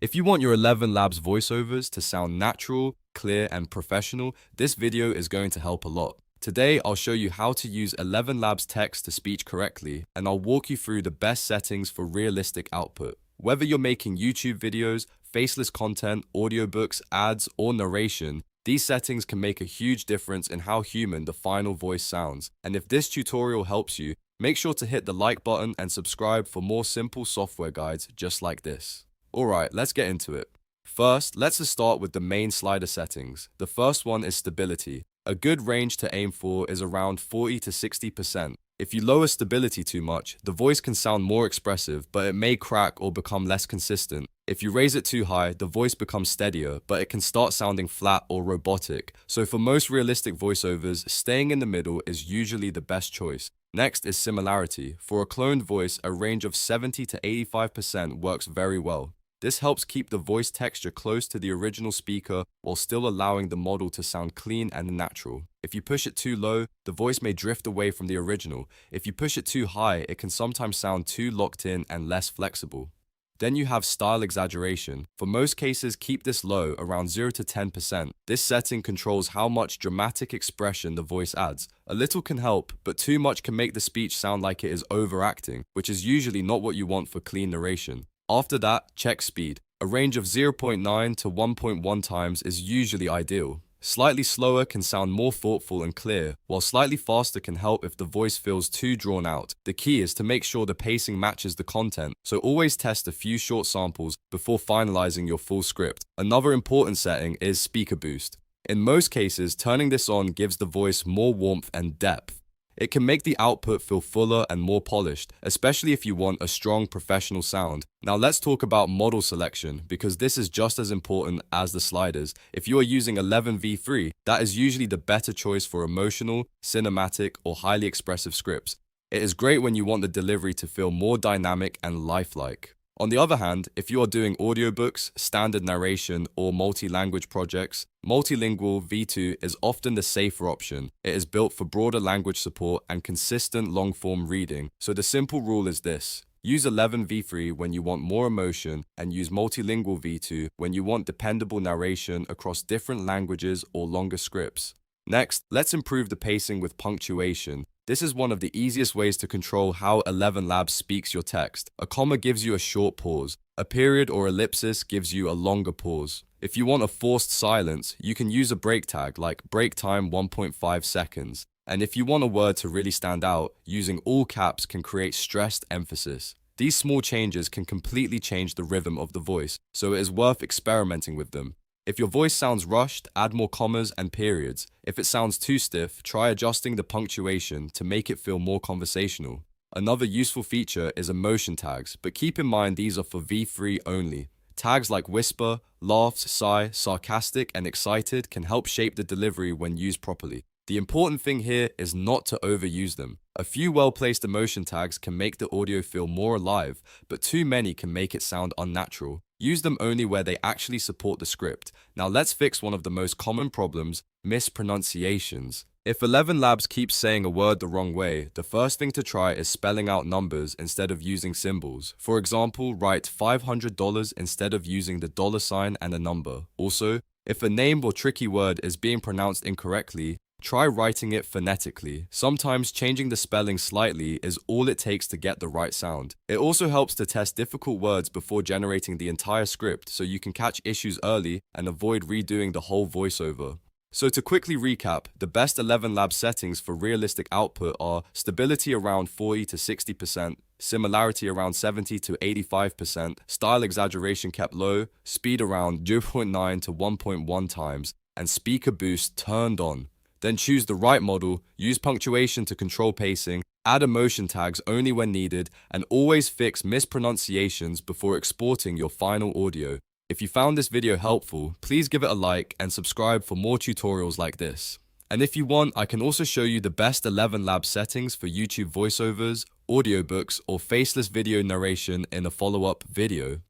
If you want your ElevenLabs voiceovers to sound natural, clear, and professional, this video is going to help a lot. Today, I'll show you how to use ElevenLabs text-to-speech correctly, and I'll walk you through the best settings for realistic output. Whether you're making YouTube videos, faceless content, audiobooks, ads, or narration, these settings can make a huge difference in how human the final voice sounds. And if this tutorial helps you, make sure to hit the like button and subscribe for more simple software guides just like this. Alright, let's get into it. First, let's just start with the main slider settings. The first one is stability. A good range to aim for is around 40 to 60%. If you lower stability too much, the voice can sound more expressive, but it may crack or become less consistent. If you raise it too high, the voice becomes steadier, but it can start sounding flat or robotic. So for most realistic voiceovers, staying in the middle is usually the best choice. Next is similarity. For a cloned voice, a range of 70 to 85% works very well. This helps keep the voice texture close to the original speaker while still allowing the model to sound clean and natural. If you push it too low, the voice may drift away from the original. If you push it too high, it can sometimes sound too locked in and less flexible. Then you have style exaggeration. For most cases, keep this low, around 0 to 10%. This setting controls how much dramatic expression the voice adds. A little can help, but too much can make the speech sound like it is overacting, which is usually not what you want for clean narration. After that, check speed. A range of 0.9 to 1.1 times is usually ideal. Slightly slower can sound more thoughtful and clear, while slightly faster can help if the voice feels too drawn out. The key is to make sure the pacing matches the content, so always test a few short samples before finalizing your full script. Another important setting is speaker boost. In most cases, turning this on gives the voice more warmth and depth. It can make the output feel fuller and more polished, especially if you want a strong professional sound. Now let's talk about model selection, because this is just as important as the sliders. If you are using 11v3, that is usually the better choice for emotional, cinematic, or highly expressive scripts. It is great when you want the delivery to feel more dynamic and lifelike. On the other hand, if you are doing audiobooks, standard narration, or multi-language projects, multilingual V2 is often the safer option. It is built for broader language support and consistent long-form reading. So the simple rule is this: use 11v3 when you want more emotion, and use multilingual V2 when you want dependable narration across different languages or longer scripts. Next, let's improve the pacing with punctuation. This is one of the easiest ways to control how ElevenLabs speaks your text. A comma gives you a short pause. A period or ellipsis gives you a longer pause. If you want a forced silence, you can use a break tag like break time 1.5 seconds. And if you want a word to really stand out, using all caps can create stressed emphasis. These small changes can completely change the rhythm of the voice, so it is worth experimenting with them. If your voice sounds rushed, add more commas and periods. If it sounds too stiff, try adjusting the punctuation to make it feel more conversational. Another useful feature is emotion tags, but keep in mind these are for V3 only. Tags like whisper, laughs, sigh, sarcastic, and excited can help shape the delivery when used properly. The important thing here is not to overuse them. A few well-placed emotion tags can make the audio feel more alive, but too many can make it sound unnatural. Use them only where they actually support the script. Now let's fix one of the most common problems: mispronunciations. If ElevenLabs keeps saying a word the wrong way, the first thing to try is spelling out numbers instead of using symbols. For example, write $500 instead of using the $ and a number. Also, if a name or tricky word is being pronounced incorrectly, try writing it phonetically. Sometimes changing the spelling slightly is all it takes to get the right sound. It also helps to test difficult words before generating the entire script, so you can catch issues early and avoid redoing the whole voiceover. So to quickly recap, the best ElevenLabs settings for realistic output are stability around 40 to 60%, similarity around 70 to 85%, style exaggeration kept low, speed around 0.9 to 1.1 times, and speaker boost turned on. Then choose the right model, use punctuation to control pacing, add emotion tags only when needed, and always fix mispronunciations before exporting your final audio. If you found this video helpful, please give it a like and subscribe for more tutorials like this. And if you want, I can also show you the best ElevenLabs settings for YouTube voiceovers, audiobooks, or faceless video narration in a follow-up video.